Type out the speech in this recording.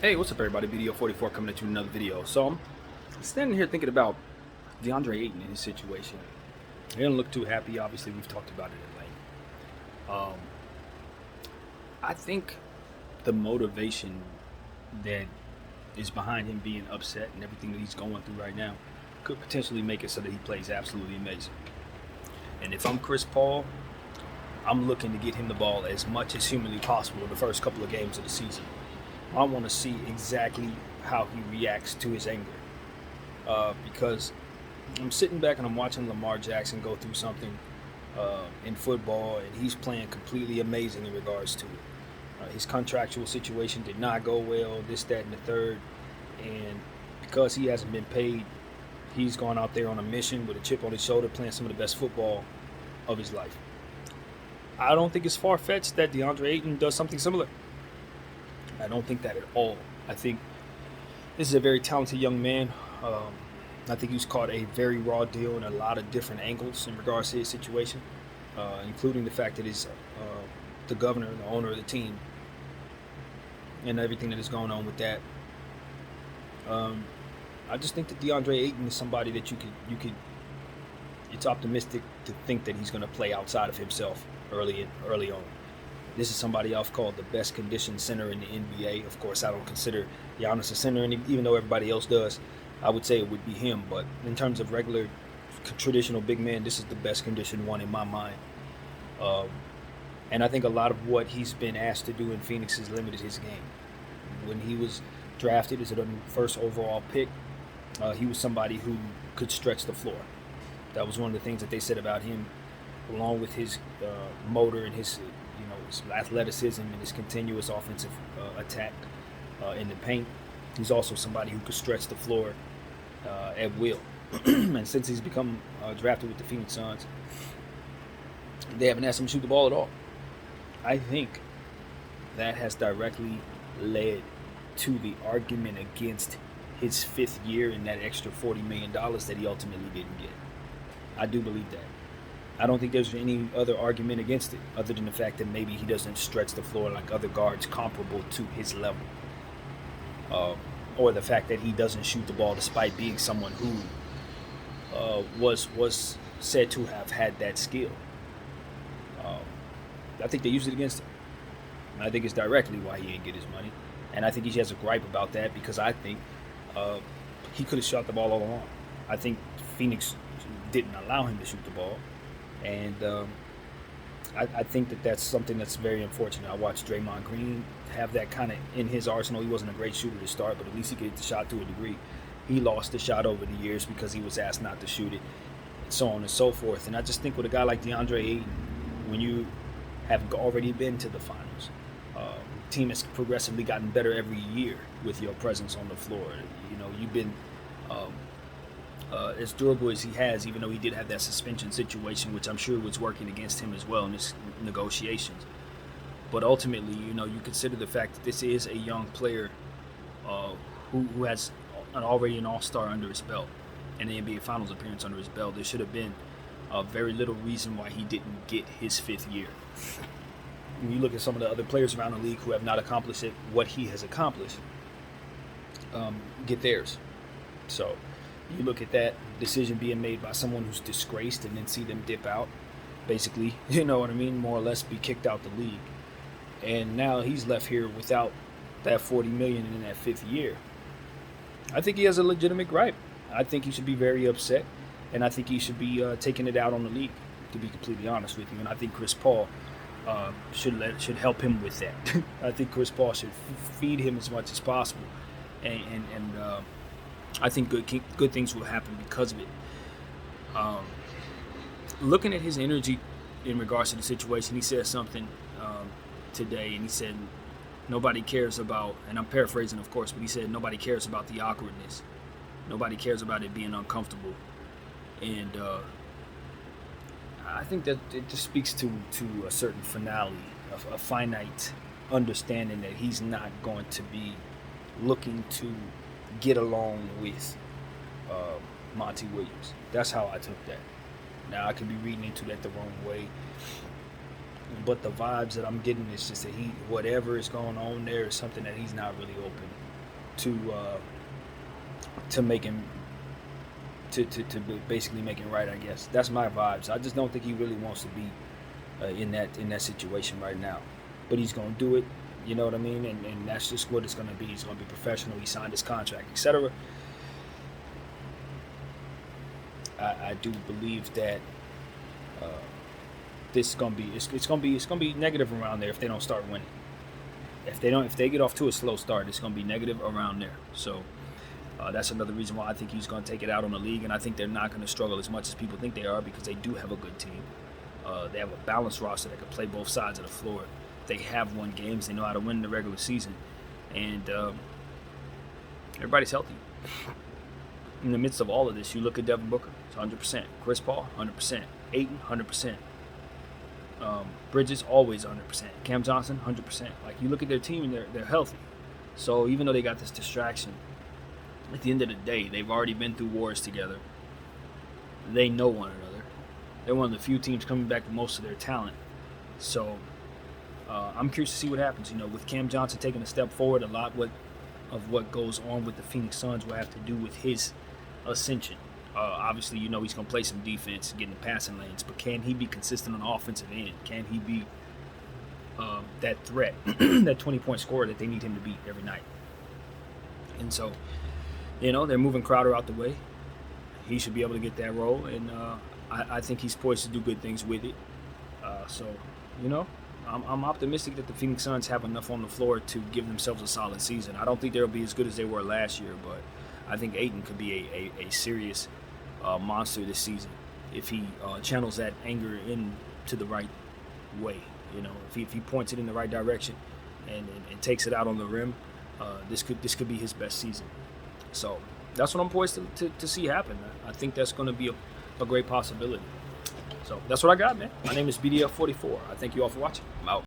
Hey, what's up everybody? Video 44 coming at you with another video. So I'm standing here thinking about DeAndre Ayton and his situation. He doesn't look too happy. Obviously, we've talked about it at length. I think the motivation that is behind him being upset and everything that he's going through right now could potentially make it so that he plays absolutely amazing. And if I'm Chris Paul, I'm looking to get him the ball as much as humanly possible in the first couple of games of the season. I want to see exactly how he reacts to his anger. Because I'm sitting back and I'm watching Lamar Jackson go through something in football, and he's playing completely amazing in regards to it. His contractual situation did not go well, this, that, and the third. And because he hasn't been paid, he's gone out there on a mission with a chip on his shoulder, playing some of the best football of his life. I don't think it's far-fetched that DeAndre Ayton does something similar. I don't think that at all. I think this is a very talented young man. I think he's caught a very raw deal in a lot of different angles in regards to his situation, including the fact that he's the governor and the owner of the team and everything that is going on with that. I just think that DeAndre Ayton is somebody that you could. It's optimistic to think that he's going to play outside of himself early on. This is somebody I've called the best conditioned center in the NBA. Of course, I don't consider Giannis a center, and even though everybody else does, I would say it would be him. But in terms of regular, traditional big man, this is the best conditioned one in my mind. And I think a lot of what he's been asked to do in Phoenix has limited his game. When he was drafted as a first overall pick, he was somebody who could stretch the floor. That was one of the things that they said about him, along with his motor and his his athleticism and his continuous offensive attack in the paint. He's also somebody who could stretch the floor at will. And since he's become drafted with the Phoenix Suns, they haven't asked him to shoot the ball at all. I think that has directly led to the argument against his fifth year and that extra $40 million that he ultimately didn't get. I do believe that. I don't think there's any other argument against it other than the fact that maybe he doesn't stretch the floor like other guards comparable to his level. Or the fact that he doesn't shoot the ball despite being someone who was said to have had that skill. I think they used it against him. And I think it's directly why he didn't get his money. And I think he has a gripe about that because I think he could have shot the ball all along. I think Phoenix didn't allow him to shoot the ball. And I think that that's something that's very unfortunate. I watched Draymond Green have that kind of in his arsenal. He wasn't a great shooter to start, but at least he could hit the shot to a degree. He lost the shot over the years because he was asked not to shoot it, and so on and so forth. And I just think with a guy like DeAndre Ayton, when you have already been to the finals, the team has progressively gotten better every year with your presence on the floor. You've been as durable as he has, even though he did have that suspension situation, which I'm sure was working against him as well in his negotiations. But ultimately, you consider the fact that this is a young player who has already an all-star under his belt and an NBA Finals appearance under his belt. There should have been very little reason why he didn't get his fifth year. When you look at some of the other players around the league who have not accomplished what he has accomplished, get theirs. So you look at that decision being made by someone who's disgraced and then see them dip out, basically, more or less be kicked out the league. And now he's left here without that $40 million in that fifth year. I think he has a legitimate gripe. I think he should be very upset, and I think he should be taking it out on the league, to be completely honest with you. And I think Chris Paul should help him with that. I think Chris Paul should feed him as much as possible, and I think good things will happen because of it. Looking at his energy in regards to the situation, he said something today, and he said nobody cares about, and I'm paraphrasing of course, but he said nobody cares about the awkwardness. Nobody cares about it being uncomfortable. And I think that it just speaks to a certain finality, a finite understanding that he's not going to be looking to get along with Monty Williams. That's how I took that. Now I could be reading into that the wrong way. but the vibes that I'm getting is just that whatever is going on there is something that he's not really open to making to basically making right. I guess that's my vibes. I just don't think he really wants to be in that situation right now, but he's gonna do it. You know what I mean? And that's just what it's gonna be. He's gonna be professional. He signed his contract, etc. I do believe that this is gonna be it's gonna be negative around there if they don't start winning. If they get off to a slow start, it's gonna be negative around there. So that's another reason why I think he's gonna take it out on the league, and I think they're not gonna struggle as much as people think they are because they do have a good team. They have a balanced roster that can play both sides of the floor. They have won games. They know how to win in the regular season, and everybody's healthy. In the midst of all of this, you look at Devin Booker, it's 100%. Chris Paul, 100%. Ayton, 100%. Bridges, always 100%. Cam Johnson, 100%. Like, you look at their team, and they're healthy. So even though they got this distraction, at the end of the day, they've already been through wars together. They know one another. They're one of the few teams coming back with most of their talent. So I'm curious to see what happens. You know, with Cam Johnson taking a step forward, a lot of what goes on with the Phoenix Suns will have to do with his ascension. Obviously, you know he's going to play some defense, get in the passing lanes, but can he be consistent on the offensive end? Can he be that threat, that 20-point scorer that they need him to be every night? And so, you know, they're moving Crowder out the way. He should be able to get that role, and I think he's poised to do good things with it. So, you know, I'm optimistic that the Phoenix Suns have enough on the floor to give themselves a solid season. I don't think they'll be as good as they were last year, but I think Ayton could be a serious monster this season if he channels that anger into the right way. You know, if he points it in the right direction and takes it out on the rim, this could be his best season. So that's what I'm poised to see happen. I think that's going to be a great possibility. So that's what I got, man. My name is BDF44. I thank you all for watching. I'm out.